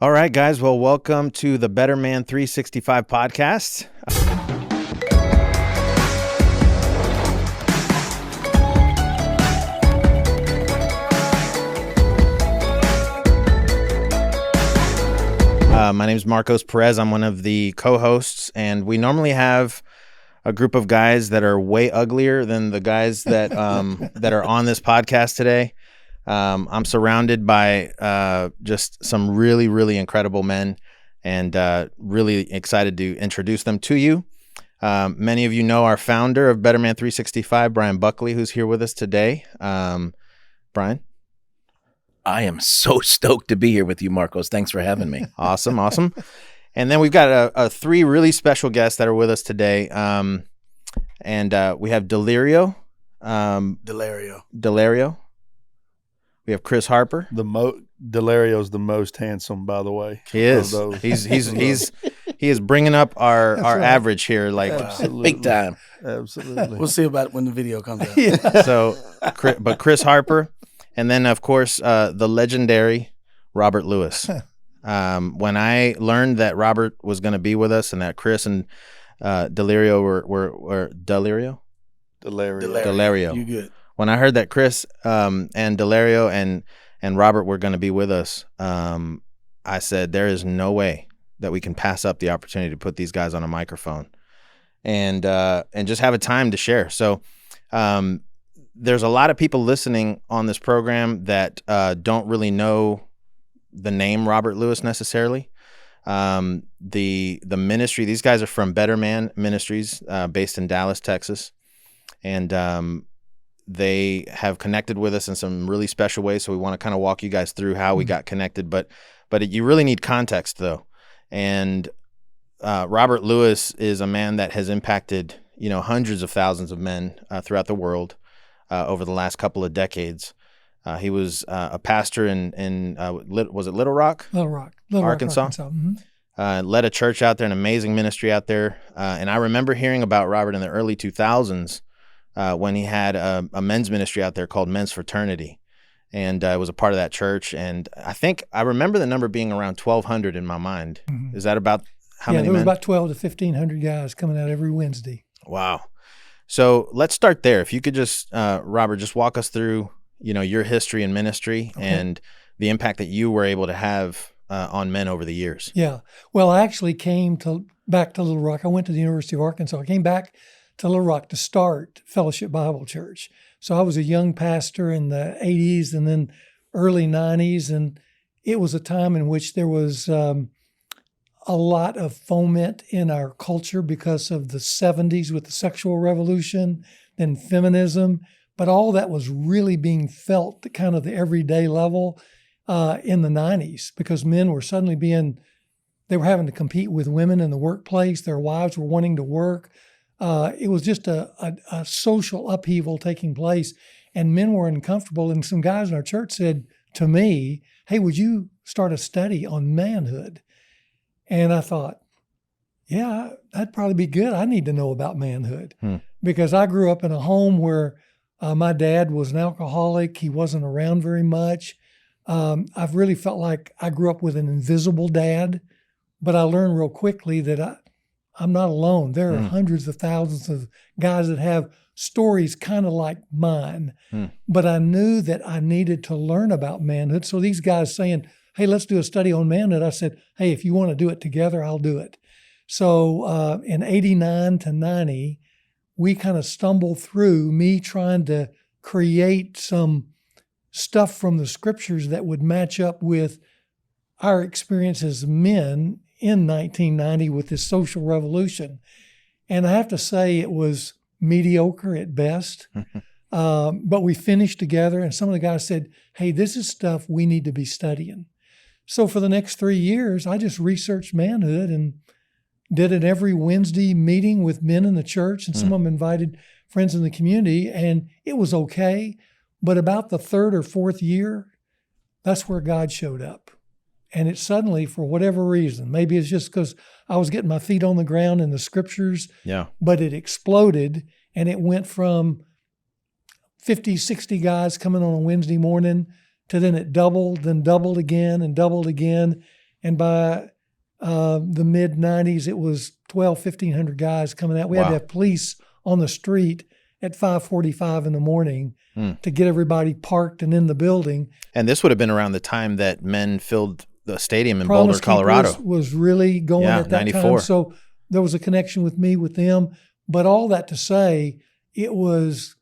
All right, guys. Well, welcome to the Better Man 365 podcast. My name is Marcos Perez. I'm one of the co-hosts, and we normally have a group of guys that are way uglier than the guys that that are on this podcast today. I'm surrounded by just some really, really incredible men, and really excited to introduce them to you. Many of you know our founder of Better Man 365, Brian Buckley, who's here with us today. Brian? I am so stoked to be here with you, Marcos. Thanks for having me. Awesome. And then we've got three really special guests that are with us today. And we have Delario. Delario. We have Chris Harper. Delario's the most handsome, by the way. He is. He is bringing up our right. average here, like Big time. Absolutely. We'll see about it when the video comes out. So. But Chris Harper, and then of course the legendary Robert Lewis. When I learned that Robert was going to be with us, and that Chris and Delario were Delario. You good? When I heard that Chris and Delario and Robert were going to be with us, I said, there is no way that we can pass up the opportunity to put these guys on a microphone and just have a time to share. So there's a lot of people listening on this program that don't really know the name Robert Lewis necessarily. The ministry, these guys are from Better Men Ministries, based in Dallas, Texas. And they have connected with us in some really special ways. So we want to kind of walk you guys through how we got connected, but you really need context though. And Robert Lewis is a man that has impacted, hundreds of thousands of men throughout the world over the last couple of decades. He was a pastor in was it Little Rock? Little Rock, Arkansas. Mm-hmm. Led a church out there, an amazing ministry out there. And I remember hearing about Robert in the early 2000s when he had a men's ministry out there called Men's Fraternity. And I was a part of that church. And I remember the number being around 1,200 in my mind. Mm-hmm. Is that about how many there was men? about 12 to 1,500 guys coming out every Wednesday. Wow. So let's start there. If you could just, Robert, just walk us through, your history in ministry and the impact that you were able to have on men over the years. Yeah. Well, I actually came back to Little Rock. I went to the University of Arkansas. I came back to Little Rock to start Fellowship Bible Church. So I was a young pastor in the 80s and then early 90s. And it was a time in which there was a lot of foment in our culture because of the 70s with the sexual revolution, then feminism. But all that was really being felt at kind of the everyday level in the 90s, because men were suddenly they were having to compete with women in the workplace. Their wives were wanting to work. It was just a social upheaval taking place, and men were uncomfortable. And some guys in our church said to me, "Hey, would you start a study on manhood?" And I thought, yeah, that'd probably be good. I need to know about manhood because I grew up in a home where my dad was an alcoholic. He wasn't around very much. I've really felt like I grew up with an invisible dad, but I learned real quickly that I'm not alone. There are hundreds of thousands of guys that have stories kind of like mine, but I knew that I needed to learn about manhood. So these guys saying, "Hey, let's do a study on manhood," I said, "Hey, if you want to do it together, I'll do it." So in 89 to 90, we kind of stumbled through me trying to create some stuff from the scriptures that would match up with our experience as men in 1990 with this social revolution. And I have to say it was mediocre at best, but we finished together, and some of the guys said, "Hey, this is stuff we need to be studying." So for the next 3 years, I just researched manhood and did an every Wednesday meeting with men in the church, and some of them invited friends in the community, and it was okay. But about the third or fourth year, that's where God showed up. And it suddenly, for whatever reason, maybe it's just because I was getting my feet on the ground in the scriptures, but it exploded, and it went from 50, 60 guys coming on a Wednesday morning to then it doubled, then doubled again and doubled again. And by the mid 90s, it was 1,500 guys coming out. We had to have police on the street at 5:45 in the morning to get everybody parked and in the building. And this would have been around the time that men filled the stadium in Promise Boulder, Colorado. Keepers was really going at that 94. time. So there was a connection with me, with them. But all that to say, it was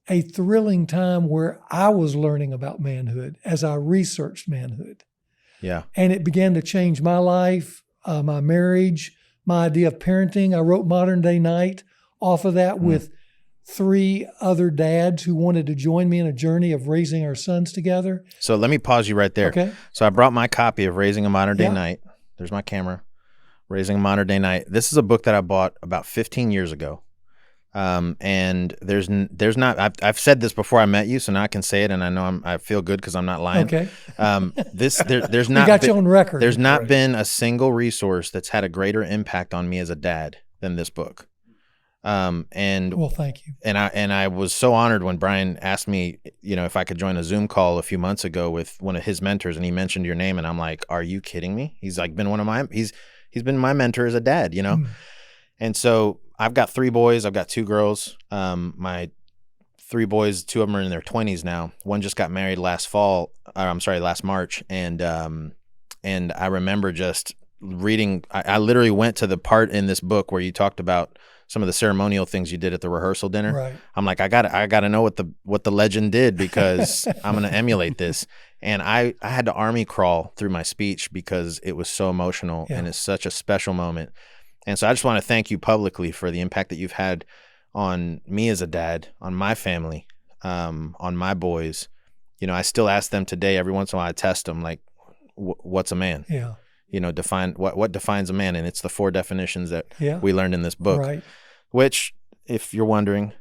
a thrilling time where I was learning about manhood as I researched manhood. Yeah. And it began to change my life, my marriage, my idea of parenting. I wrote Modern Day Night off of that with 3 other dads who wanted to join me in a journey of raising our sons together. So let me pause you right there. Okay. So I brought my copy of Raising a Modern Day Yeah. Night. There's my camera. Raising a Modern Day Night. This is a book that I bought about 15 years ago. And there's not, I've said this before I met you, so now I can say it, and I know I feel good because I'm not lying. Okay. There's You not got you on record. There's not been a single resource that's had a greater impact on me as a dad than this book. And Well, thank you. and I was so honored when Brian asked me, if I could join a Zoom call a few months ago with one of his mentors, and he mentioned your name, and I'm like, are you kidding me? He's like been he's been my mentor as a dad, And so I've got 3 boys, I've got 2 girls. My 3 boys, 2 of them are in their 20s now. One just got married last March, and I remember just reading. I literally went to the part in this book where you talked about some of the ceremonial things you did at the rehearsal dinner. Right. I'm like, I gotta know what the legend did, because I'm gonna emulate this. And I had to army crawl through my speech because it was so emotional and it's such a special moment. And so I just want to thank you publicly for the impact that you've had on me as a dad, on my family, on my boys. I still ask them today, every once in a while I test them, like, what's a man? Yeah. Define what defines a man. And it's the 4 definitions that Yeah. we learned in this book, Right. which, if you're wondering,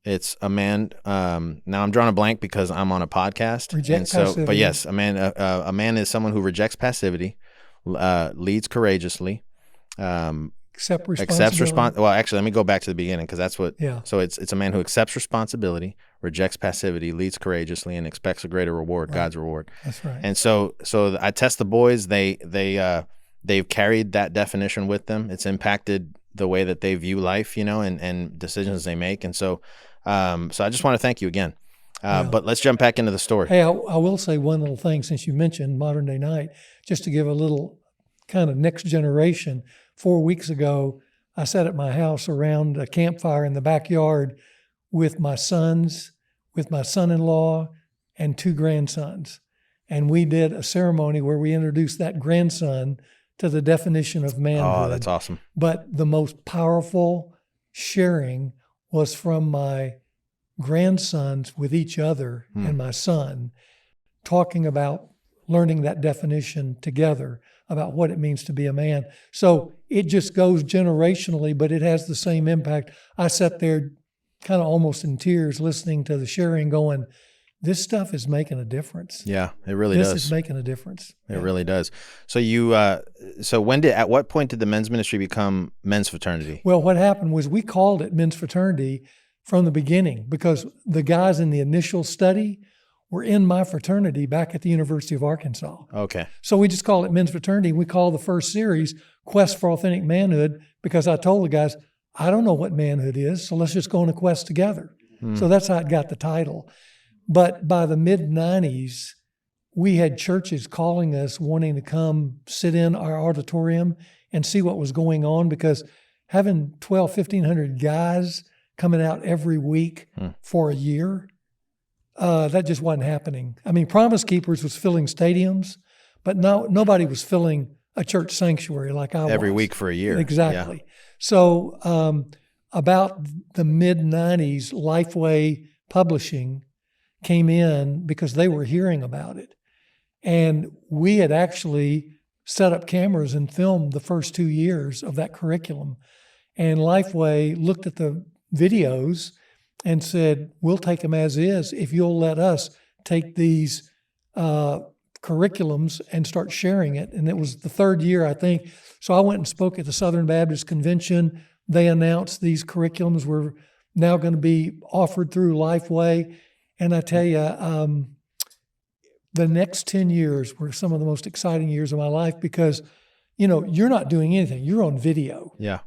it's a man. Now I'm drawing a blank because I'm on a podcast. Passivity. But yes, a man is someone who rejects passivity, leads courageously, Accept accepts responsibility. Well, actually, let me go back to the beginning, because that's what. Yeah. So it's a man who accepts responsibility, rejects passivity, leads courageously, and expects a greater reward, Right. God's reward. That's right. And so I test the boys. They've carried that definition with them. It's impacted the way that they view life, and decisions they make. And so I just want to thank you again. But let's jump back into the story. Hey, I will say one little thing, since you mentioned Modern Day Night, just to give a little kind of next generation. 4 weeks ago, I sat at my house around a campfire in the backyard with my sons, with my son-in-law, and 2 grandsons. And we did a ceremony where we introduced that grandson to the definition of manhood. Oh, that's awesome. But the most powerful sharing was from my grandsons with each other and my son, talking about learning that definition together, about what it means to be a man. So it just goes generationally, but it has the same impact. I sat there kind of almost in tears listening to the sharing, going, this stuff is making a difference. Yeah, it really This does. is making a difference. It really does. So at what point did the men's ministry become men's fraternity? Well, what happened was we called it men's fraternity from the beginning, because the guys in the initial study were in my fraternity back at the University of Arkansas. Okay. So we just called it men's fraternity. We called the first series Quest for Authentic Manhood, because I told the guys, I don't know what manhood is, so let's just go on a quest together. So that's how it got the title. But by the mid-90s, we had churches calling us, wanting to come sit in our auditorium and see what was going on, because having 1,500 guys coming out every week for a year, that just wasn't happening. I mean, Promise Keepers was filling stadiums, but nobody was filling a church sanctuary like I was. Every week for a year. Exactly. Yeah. So about the mid-90s, Lifeway Publishing came in because they were hearing about it. And we had actually set up cameras and filmed the first 2 years of that curriculum. And Lifeway looked at the videos and said, we'll take them as is if you'll let us take these curriculums and start sharing it. And it was the 3rd year, I think. So I went and spoke at the Southern Baptist Convention. They announced these curriculums were now going to be offered through Lifeway. And I tell you, the next 10 years were some of the most exciting years of my life because, you're not doing anything. You're on video. Yeah.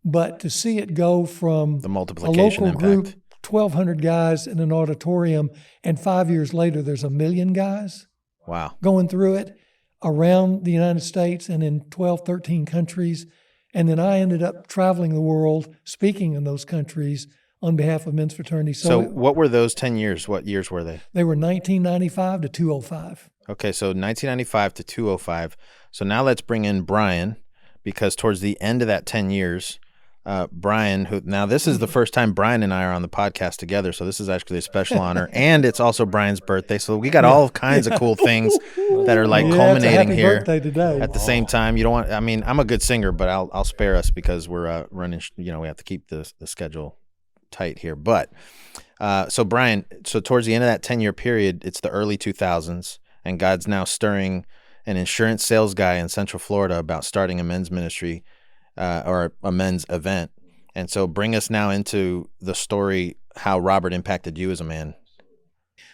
But to see it go from The a multiplication local impact. group, 1,200 guys in an auditorium, and 5 years later, there's 1 million guys Wow. going through it around the United States and in 12, 13 countries. And then I ended up traveling the world, speaking in those countries on behalf of men's fraternity. So what were those 10 years? What years were they? They were 1995 to 205. Okay, so 1995 to 205. So now let's bring in Brian, because towards the end of that 10 years, Brian, now this is the first time Brian and I are on the podcast together, so this is actually a special honor, and it's also Brian's birthday, so we got all kinds of cool things that are like culminating it's a happy here birthday today. at the same time. You don't want, I mean, I'm a good singer, but I'll spare us because we're running, we have to keep the schedule tight here. But so Brian, so towards the end of that 10-year period, it's the early 2000s, and God's now stirring an insurance sales guy in Central Florida about starting a men's ministry or a men's event. And so bring us now into the story, how Robert impacted you as a man.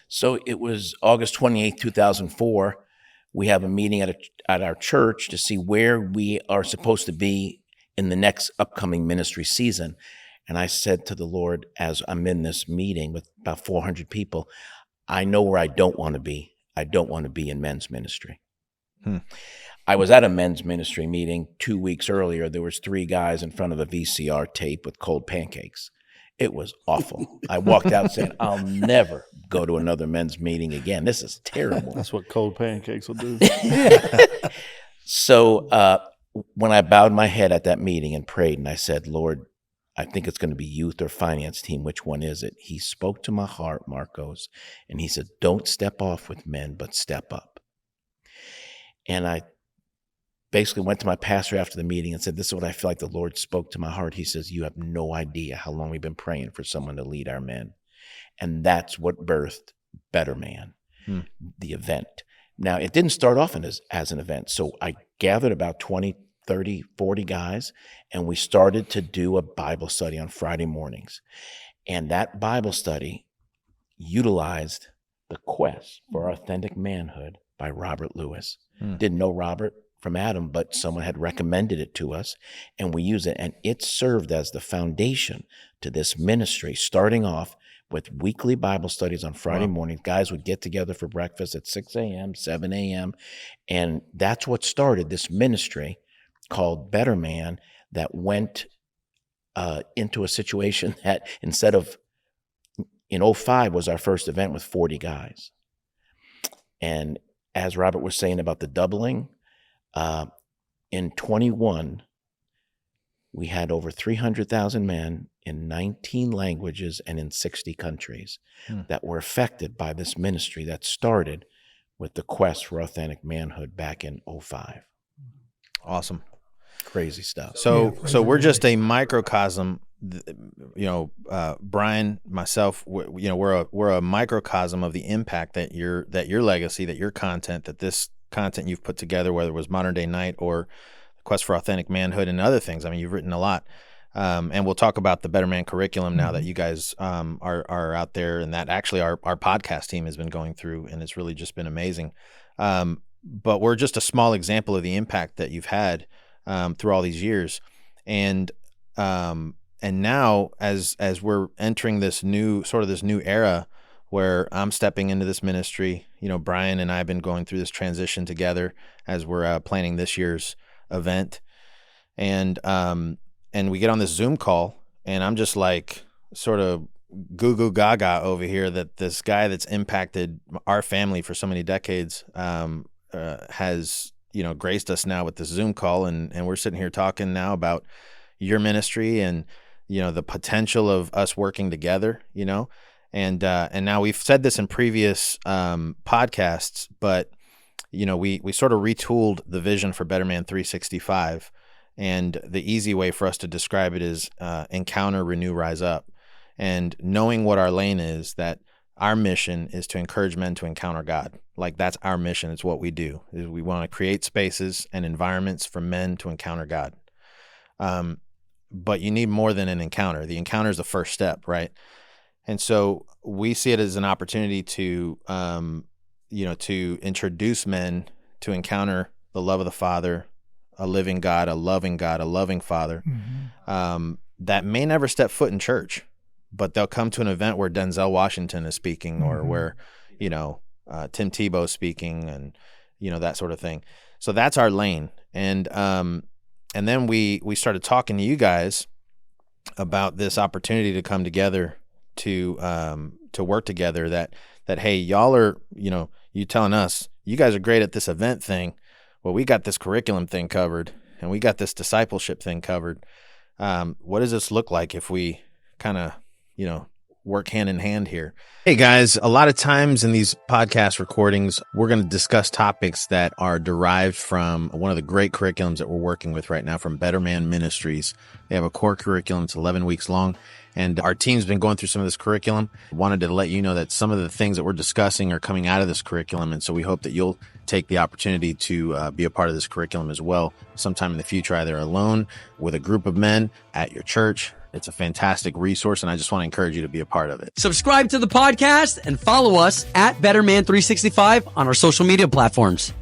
So it was August 28th, 2004. We have a meeting at our church to see where we are supposed to be in the next upcoming ministry season. And I said to the Lord, as I'm in this meeting with about 400 people, I know where I don't want to be. I don't want to be in men's ministry. I was at a men's ministry meeting 2 weeks earlier. There was 3 guys in front of a VCR tape with cold pancakes. It was awful. I walked out saying, I'll never go to another men's meeting again. This is terrible. That's what cold pancakes will do. So when I bowed my head at that meeting and prayed and I said, Lord, I think it's going to be youth or finance team. Which one is it? He spoke to my heart, Marcos, and he said, don't step off with men, but step up. And I basically went to my pastor after the meeting and said, this is what I feel like the Lord spoke to my heart. He says, you have no idea how long we've been praying for someone to lead our men. And that's what birthed Better Man, the event. Now, it didn't start off as an event. So I gathered about 20, 30, 40 guys, and we started to do a Bible study on Friday mornings. And that Bible study utilized The Quest for Authentic Manhood by Robert Lewis. Didn't know Robert from Adam, but someone had recommended it to us, and we use it. And it served as the foundation to this ministry, starting off with weekly Bible studies on Friday morning. Guys would get together for breakfast at 6 a.m., 7 a.m., and that's what started this ministry called Better Man that went into a situation that instead of, in 2005 was our first event with 40 guys. And as Robert was saying about the doubling, in 21, we had over 300,000 men in 19 languages and in 60 countries that were affected by this ministry that started with the Quest for Authentic Manhood back in 2005. Awesome. Crazy stuff. So we're just a microcosm. Brian, myself, we're a microcosm of the impact that your legacy, that your content, that this content you've put together, whether it was Modern Day Night or the Quest for Authentic Manhood and other things. I mean, you've written a lot. And we'll talk about the Better Man curriculum now that you guys are out there, and that actually our podcast team has been going through, and it's really just been amazing. But we're just a small example of the impact that you've had through all these years. And now as we're entering this new era where I'm stepping into this ministry, Brian and I have been going through this transition together as we're planning this year's event. And we get on this Zoom call, and I'm just like sort of goo goo gaga over here that this guy that's impacted our family for so many decades has graced us now with this Zoom call, and we're sitting here talking now about your ministry and the potential of us working together, and now we've said this in previous podcasts, but we sort of retooled the vision for Better Man 365. And the easy way for us to describe it is encounter, renew, rise up. And knowing what our lane is, that our mission is to encourage men to encounter God. Like, that's our mission. It's what we do. Is we want to create spaces and environments for men to encounter God. But you need more than an encounter. The encounter is the first step, right? And so we see it as an opportunity to to introduce men to encounter the love of the Father, a living God, a loving Father, that may never step foot in church, but they'll come to an event where Denzel Washington is speaking, or where, Tim Tebow is speaking, and, that sort of thing. So that's our lane. And then we started talking to you guys about this opportunity to come together to work together, that, hey, y'all are, you telling us you guys are great at this event thing. Well, we got this curriculum thing covered, and we got this discipleship thing covered. What does this look like if we kind of, work hand in hand here? Hey guys, a lot of times in these podcast recordings, we're going to discuss topics that are derived from one of the great curriculums that we're working with right now from Better Men Ministries. They have a core curriculum. It's 11 weeks long. And our team's been going through some of this curriculum. Wanted to let you know that some of the things that we're discussing are coming out of this curriculum. And so we hope that you'll take the opportunity to be a part of this curriculum as well, sometime in the future, either alone, with a group of men, at your church. It's a fantastic resource, and I just want to encourage you to be a part of it. Subscribe to the podcast and follow us at Better Man 365 on our social media platforms.